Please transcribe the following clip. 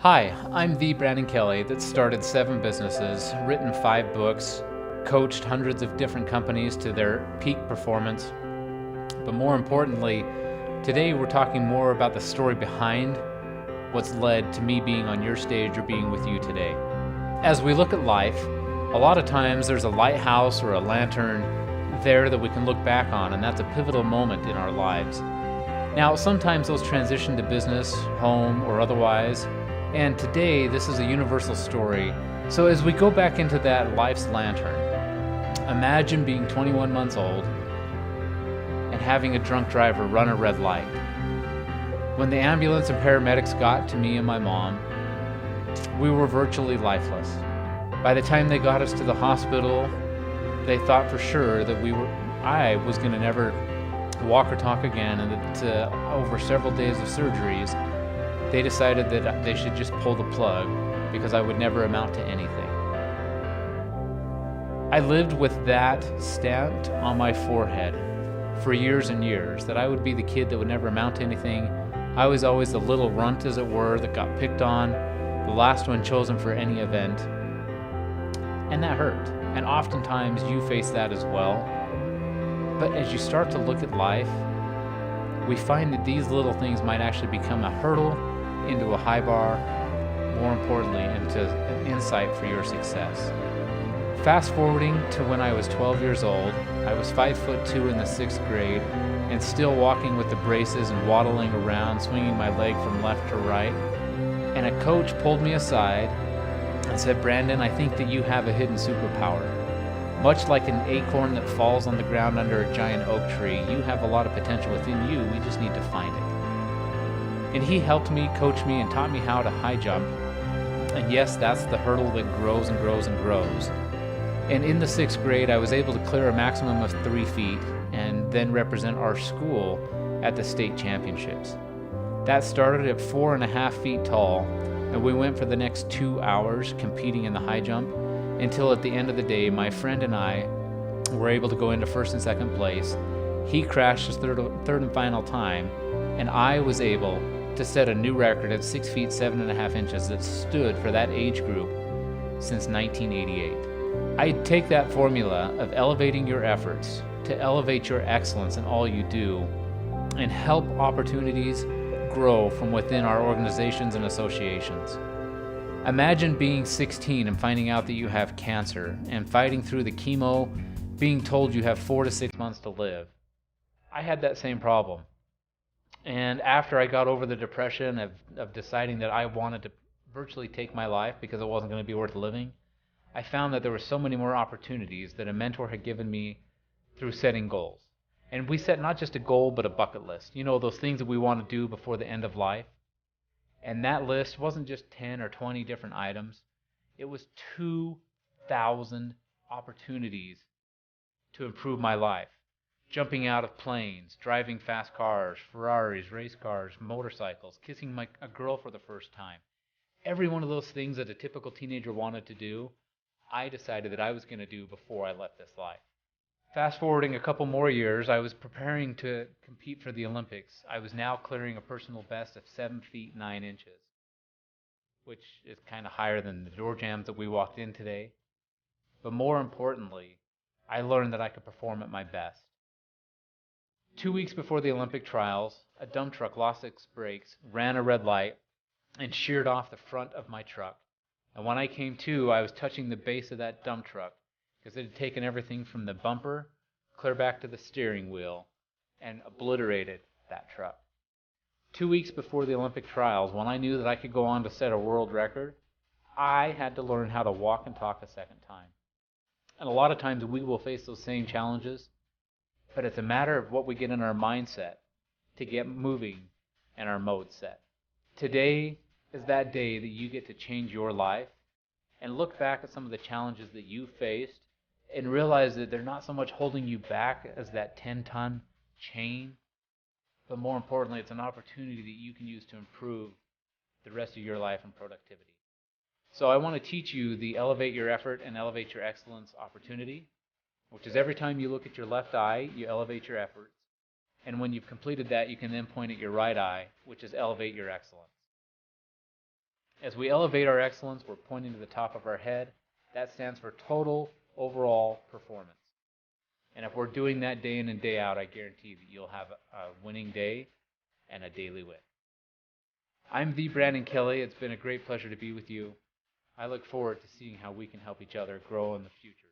Hi, I'm the Brandon Kelly that started 7 businesses, written 5 books, coached hundreds of different companies to their peak performance. But more importantly, today we're talking more about the story behind what's led to me being on your stage or being with you today. As we look at life, a lot of times there's a lighthouse or a lantern there that we can look back on, and that's a pivotal moment in our lives. Now, sometimes those transition to business, home, or otherwise, and today this is a universal story. So as we go back into that life's lantern, imagine being 21 months old and having a drunk driver run a red light. When the ambulance and paramedics got to me and my mom, we were virtually lifeless. By the time they got us to the hospital, they thought for sure that I was going to never walk or talk again, and that over several days of surgeries, they decided that they should just pull the plug because I would never amount to anything. I lived with that stamped on my forehead for years and years, that I would be the kid that would never amount to anything. I was always the little runt, as it were, that got picked on, the last one chosen for any event. And that hurt. And oftentimes you face that as well. But as you start to look at life, we find that these little things might actually become a hurdle into a high bar, more importantly, into an insight for your success. Fast forwarding to when I was 12 years old, I was 5'2" in the 6th grade and still walking with the braces and waddling around, swinging my leg from left to right. And a coach pulled me aside and said, "Brandon, I think that you have a hidden superpower. Much like an acorn that falls on the ground under a giant oak tree, you have a lot of potential within you. We just need to find it." And he helped me, coached me, and taught me how to high jump. And yes, that's the hurdle that grows and grows and grows. And in the 6th grade, I was able to clear a maximum of 3 feet and then represent our school at the state championships. That started at 4.5 feet tall, and we went for the next 2 hours competing in the high jump until at the end of the day, my friend and I were able to go into 1st and 2nd place. He crashed his third and final time, and I was able to set a new record at 6 feet 7.5 inches that stood for that age group since 1988. I take that formula of elevating your efforts to elevate your excellence in all you do and help opportunities grow from within our organizations and associations. Imagine being 16 and finding out that you have cancer and fighting through the chemo, being told you have 4 to 6 months to live. I had that same problem. And after I got over the depression of deciding that I wanted to virtually take my life because it wasn't going to be worth living, I found that there were so many more opportunities that a mentor had given me through setting goals. And we set not just a goal, but a bucket list. You know, those things that we want to do before the end of life. And that list wasn't just 10 or 20 different items. It was 2,000 opportunities to improve my life. Jumping out of planes, driving fast cars, Ferraris, race cars, motorcycles, kissing a girl for the first time. Every one of those things that a typical teenager wanted to do, I decided that I was going to do before I left this life. Fast forwarding a couple more years, I was preparing to compete for the Olympics. I was now clearing a personal best of 7 feet 9 inches, which is kind of higher than the door jambs that we walked in today. But more importantly, I learned that I could perform at my best. 2 weeks before the Olympic trials, a dump truck lost its brakes, ran a red light, and sheared off the front of my truck. And when I came to, I was touching the base of that dump truck because it had taken everything from the bumper clear back to the steering wheel and obliterated that truck. 2 weeks before the Olympic trials, when I knew that I could go on to set a world record, I had to learn how to walk and talk a second time. And a lot of times we will face those same challenges, but it's a matter of what we get in our mindset to get moving and our mode set. Today is that day that you get to change your life and look back at some of the challenges that you faced and realize that they're not so much holding you back as that 10-ton chain, but more importantly, it's an opportunity that you can use to improve the rest of your life and productivity. So I want to teach you the Elevate Your Effort and Elevate Your Excellence opportunity, which is every time you look at your left eye, you elevate your efforts. And when you've completed that, you can then point at your right eye, which is Elevate Your Excellence. As we elevate our excellence, we're pointing to the top of our head. That stands for total overall performance. And if we're doing that day in and day out, I guarantee that you'll have a winning day and a daily win. I'm the Brandon Kelly. It's been a great pleasure to be with you. I look forward to seeing how we can help each other grow in the future.